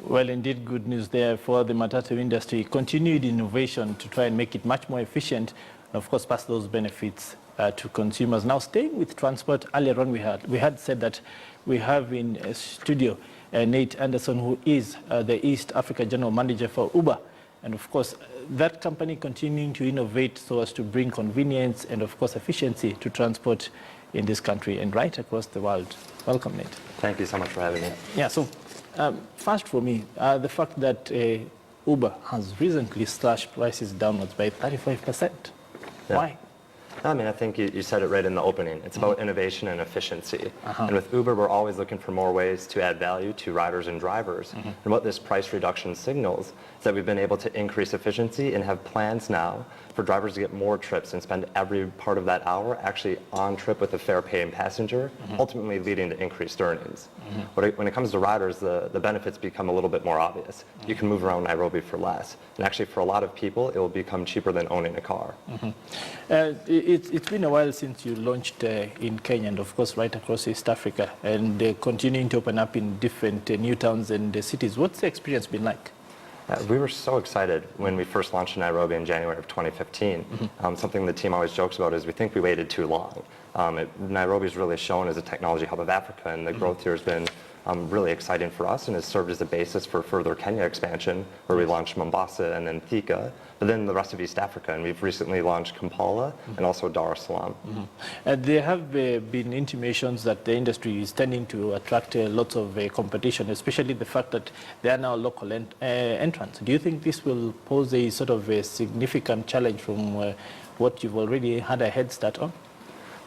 Well, indeed, good news there for the matatu industry. Continued innovation to try and make it much more efficient, and of course, pass those benefits to consumers. Now, staying with transport, earlier on we had said that we have in studio Nate Anderson, who is the East Africa General Manager for Uber. And of course, that company continuing to innovate so as to bring convenience and of course efficiency to transport in this country and right across the world. Welcome, Nate. Thank you so much for having me. Yeah, so first for me, the fact that Uber has recently slashed prices downwards by 35%. Yeah. Why? I mean, I think you said it right in the opening. It's about innovation and efficiency. And with Uber, we're always looking for more ways to add value to riders and drivers. And what this price reduction signals is that we've been able to increase efficiency and have plans now for drivers to get more trips and spend every part of that hour actually on trip with a fare paying passenger, ultimately leading to increased earnings. When it comes to riders, the benefits become a little bit more obvious. You can move around Nairobi for less. And actually, for a lot of people, it will become cheaper than owning a car. It's been a while since you launched in Kenya and of course right across East Africa, and continuing to open up in different new towns and cities. What's the experience been like? We were so excited when we first launched in Nairobi in January of 2015. Something the team always jokes about is we think we waited too long. Nairobi is really shown as a technology hub of Africa, and the growth here has been really exciting for us and has served as a basis for further Kenya expansion, where we launched Mombasa and then Thika, but then the rest of East Africa, and we've recently launched Kampala and also Dar es Salaam. There have been intimations that the industry is tending to attract lots of competition, especially the fact that there are now local entrants. Do you think this will pose a sort of a significant challenge from what you've already had a head start on?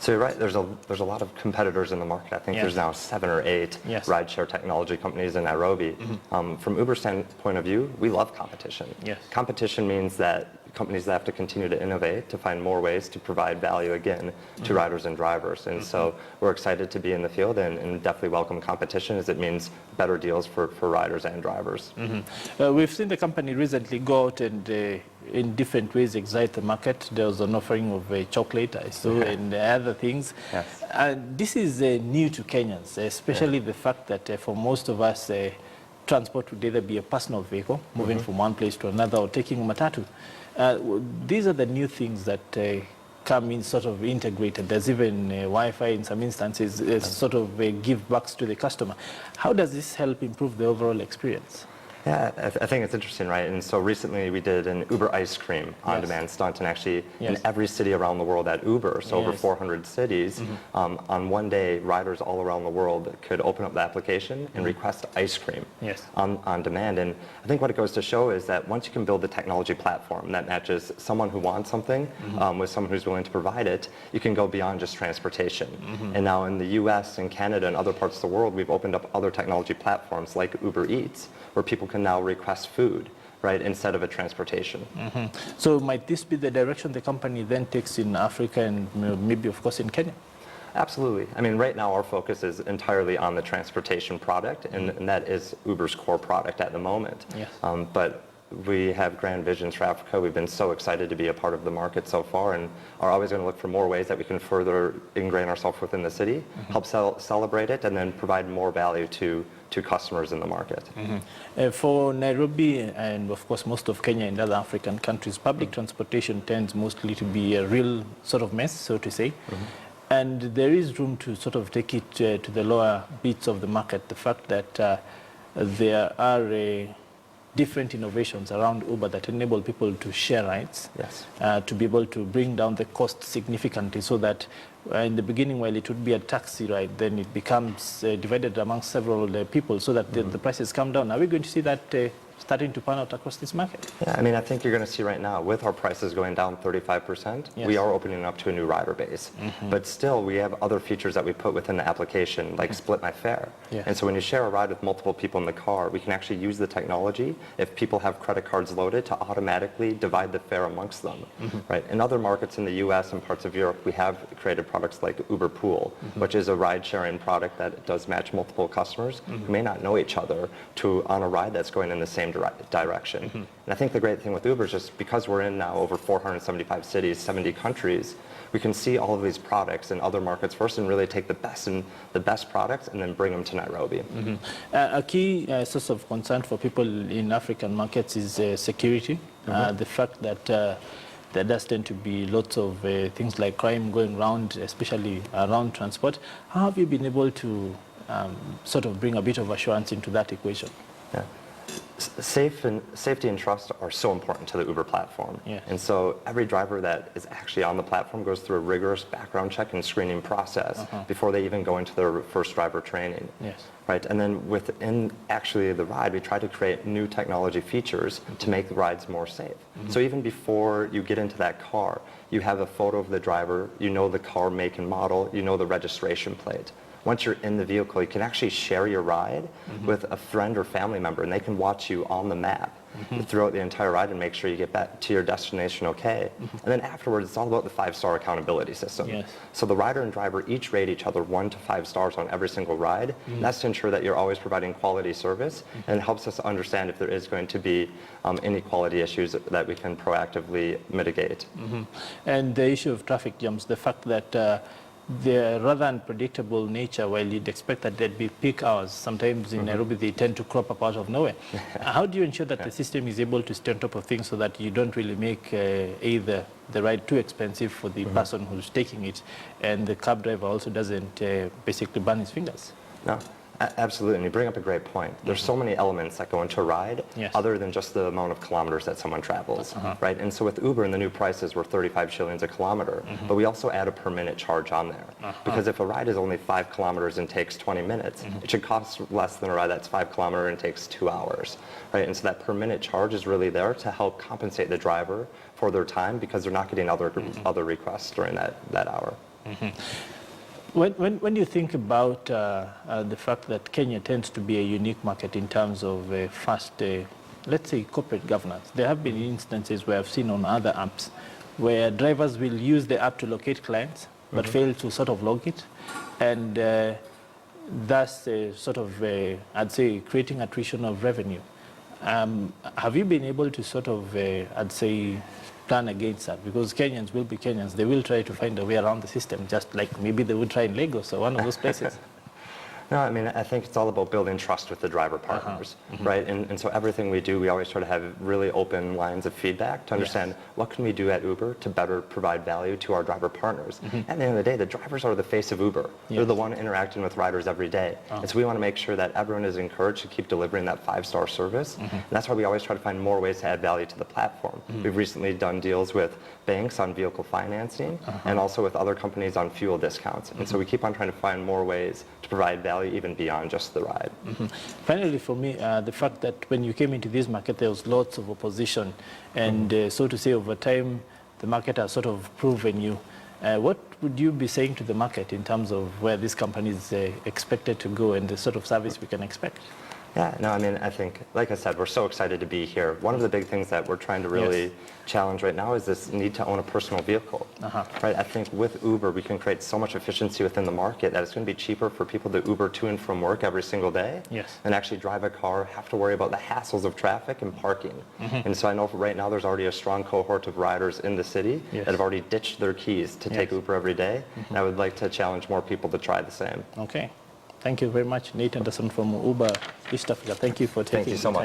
So you're right, there's a lot of competitors in the market. I think there's now 7 or 8 rideshare technology companies in Nairobi. From Uber's standpoint of view, we love competition. Competition means that companies that have to continue to innovate to find more ways to provide value again to riders and drivers. And so we're excited to be in the field and definitely welcome competition, as it means better deals for riders and drivers. We've seen the company recently go out and in different ways excite the market. There was an offering of chocolate, I saw, and other things. This is new to Kenyans, especially the fact that for most of us, transport would either be a personal vehicle, moving from one place to another, or taking matatu. These are the new things that come in sort of integrated. There's even Wi-Fi in some instances, sort of give backs to the customer. How does this help improve the overall experience? Yeah, I think it's interesting, right? And so recently we did an Uber ice cream on-demand stunt, and actually in every city around the world at Uber, so over 400 cities, on one day, riders all around the world could open up the application and request ice cream on demand. And I think what it goes to show is that once you can build a technology platform that matches someone who wants something with someone who's willing to provide it, you can go beyond just transportation. And now in the US and Canada and other parts of the world, we've opened up other technology platforms like Uber Eats, where people can now request food, right, instead of a transportation. So might this be the direction the company then takes in Africa and maybe, of course, in Kenya? Absolutely. I mean, right now our focus is entirely on the transportation product, and that is Uber's core product at the moment. But we have grand visions for Africa. We've been so excited to be a part of the market so far, and are always going to look for more ways that we can further ingrain ourselves within the city, help celebrate it, and then provide more value to customers in the market. For Nairobi and of course most of Kenya and other African countries, public transportation tends mostly to be a real sort of mess, so to say. And there is room to sort of take it to the lower bits of the market. The fact that there are different innovations around Uber that enable people to share rides, to be able to bring down the cost significantly, so that in the beginning, while it would be a taxi ride, then it becomes divided among several people, so that the prices come down. Are we going to see that starting to pan out across this market? Yeah, I mean, I think you're going to see right now, with our prices going down 35%, we are opening up to a new rider base. But still, we have other features that we put within the application, like Split My Fare. And so when you share a ride with multiple people in the car, we can actually use the technology, if people have credit cards loaded, to automatically divide the fare amongst them. Right? In other markets in the US and parts of Europe, we have created products like Uber Pool, which is a ride-sharing product that does match multiple customers who may not know each other on a ride that's going in the same same direction. And I think the great thing with Uber is just because we're in now over 475 cities, 70 countries, we can see all of these products in other markets first and really take the best products and then bring them to Nairobi. A key source of concern for people in African markets is security. The fact that there does tend to be lots of things like crime going around, especially around transport. How have you been able to sort of bring a bit of assurance into that equation? Yeah. Safety and trust are so important to the Uber platform. Yes. And so every driver that is actually on the platform goes through a rigorous background check and screening process before they even go into their first driver training. Yes. Right? And then within actually the ride, we try to create new technology features to make the rides more safe. So even before you get into that car, you have a photo of the driver, you know the car make and model, you know the registration plate. Once you're in the vehicle, you can actually share your ride with a friend or family member, and they can watch you on the map throughout the entire ride and make sure you get back to your destination okay. And then afterwards, it's all about the 5-star accountability system. Yes. So the rider and driver each rate each other 1 to 5 stars on every single ride. That's to ensure that you're always providing quality service, and it helps us understand if there is going to be any quality issues that we can proactively mitigate. And the issue of traffic jams, the fact that the rather unpredictable nature, while you'd expect that there'd be peak hours, sometimes in Nairobi they tend to crop up out of nowhere. How do you ensure that the system is able to stay on top of things so that you don't really make either the ride too expensive for the person who's taking it, and the cab driver also doesn't basically burn his fingers? No. Absolutely, and you bring up a great point. There's so many elements that go into a ride other than just the amount of kilometers that someone travels, right? And so with Uber and the new prices, we're 35 shillings a kilometer, but we also add a per minute charge on there. Because if a ride is only 5 kilometers and takes 20 minutes, it should cost less than a ride that's 5 kilometers and takes 2 hours, right? And so that per minute charge is really there to help compensate the driver for their time because they're not getting other requests during that hour. When you think about the fact that Kenya tends to be a unique market in terms of fast, let's say, corporate governance, there have been instances where I've seen on other apps where drivers will use the app to locate clients but fail to sort of log it, and thus sort of, I'd say, creating attrition of revenue. Have you been able to sort of, I'd say, plan against that? Because Kenyans will be Kenyans. They will try to find a way around the system, just like maybe they would try in Lagos or one of those places. No, I mean, I think it's all about building trust with the driver partners, right? And so everything we do, we always try to have really open lines of feedback to understand what can we do at Uber to better provide value to our driver partners. At the end of the day, the drivers are the face of Uber. They're the one interacting with riders every day. And so we want to make sure that everyone is encouraged to keep delivering that 5-star service. And that's why we always try to find more ways to add value to the platform. We've recently done deals with banks on vehicle financing and also with other companies on fuel discounts. And so we keep on trying to find more ways to provide value even beyond just the ride. Finally, for me, the fact that when you came into this market, there was lots of opposition, and so to say, over time, the market has sort of proven you. What would you be saying to the market in terms of where this company is expected to go and the sort of service we can expect? Yeah, no, I mean, I think, like I said, we're so excited to be here. One of the big things that we're trying to really challenge right now is this need to own a personal vehicle, right? I think with Uber, we can create so much efficiency within the market that it's going to be cheaper for people to Uber to and from work every single day and actually drive a car, have to worry about the hassles of traffic and parking. And so I know right now there's already a strong cohort of riders in the city that have already ditched their keys to take Uber every day. And I would like to challenge more people to try the same. Okay. Thank you very much, Nate Anderson from Uber East Africa. Thank you for taking Thank you so much.